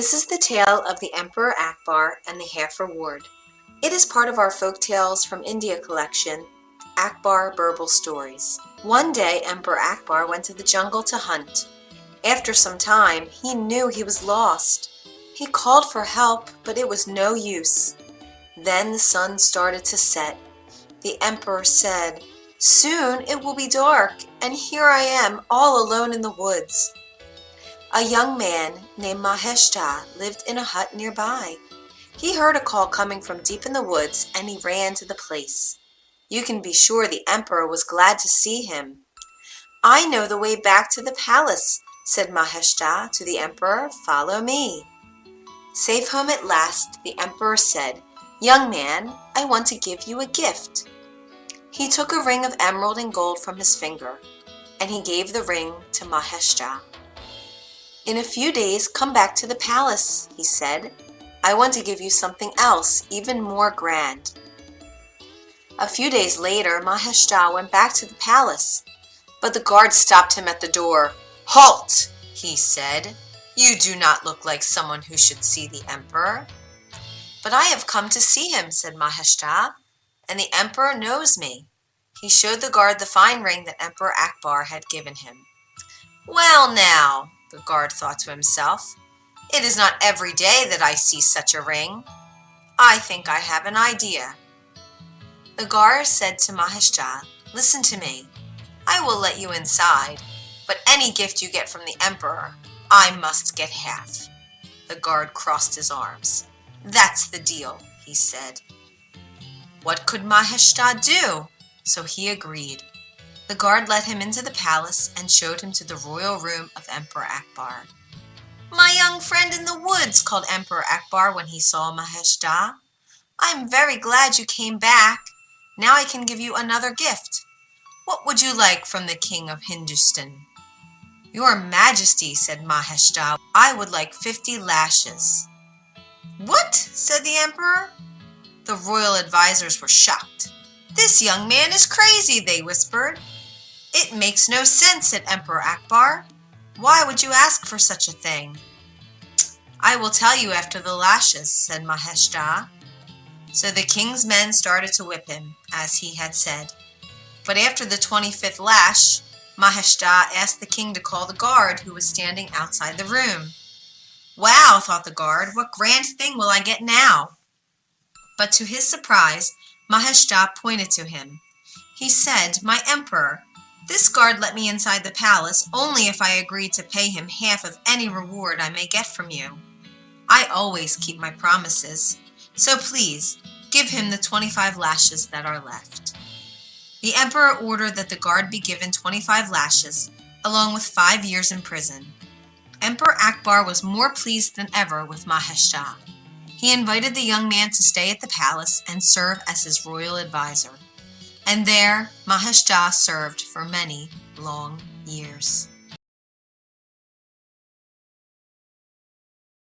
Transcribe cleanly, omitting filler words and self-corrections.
This is the tale of the Emperor Akbar and the Half Reward. It is part of our folk tales from India collection, Akbar Birbal Stories. One day, Emperor Akbar went to the jungle to hunt. After some time, he knew he was lost. He called for help, but it was no use. Then the sun started to set. The emperor said, "Soon it will be dark, and here I am all alone in the woods." A young man named Maheshta lived in a hut nearby. He heard a call coming from deep in the woods, and he ran to the place. You can be sure the emperor was glad to see him. "I know the way back to the palace," said Maheshta to the emperor. "Follow me." Safe home at last, the emperor said, "Young man, I want to give you a gift." He took a ring of emerald and gold from his finger, and he gave the ring to Maheshta. "In a few days, come back to the palace," he said. "I want to give you something else, even more grand." A few days later, Maheshta went back to the palace, but the guard stopped him at the door. "Halt!" he said. "You do not look like someone who should see the emperor." "But I have come to see him," said Maheshta, "and the emperor knows me." He showed the guard the fine ring that Emperor Akbar had given him. "Well now," the guard thought to himself, "it is not every day that I see such a ring. I think I have an idea." The guard said to Maheshta, "Listen to me. I will let you inside, but any gift you get from the emperor, I must get half." The guard crossed his arms. "That's the deal," he said. What could Maheshta do? So he agreed. The guard led him into the palace and showed him to the royal room of Emperor Akbar. "My young friend in the woods," called Emperor Akbar when he saw Maheshta. "I am very glad you came back. Now I can give you another gift. What would you like from the king of Hindustan?" "Your Majesty," said Maheshta, "I would like 50 lashes." "What?" said the emperor. The royal advisors were shocked. "This young man is crazy," they whispered. "It makes no sense," said Emperor Akbar. "Why would you ask for such a thing?" "I will tell you after the lashes," said Maheshta. So the king's men started to whip him, as he had said. But after the 25th lash, Maheshta asked the king to call the guard who was standing outside the room. "Wow," thought the guard, "what grand thing will I get now?" But to his surprise, Maheshta pointed to him. He said, "My emperor, this guard let me inside the palace only if I agreed to pay him half of any reward I may get from you. I always keep my promises, so please give him the 25 lashes that are left." The emperor ordered that the guard be given 25 lashes, along with 5 years in prison. Emperor Akbar was more pleased than ever with Maheshta. He invited the young man to stay at the palace and serve as his royal advisor. And there, Maheshta served for many long years.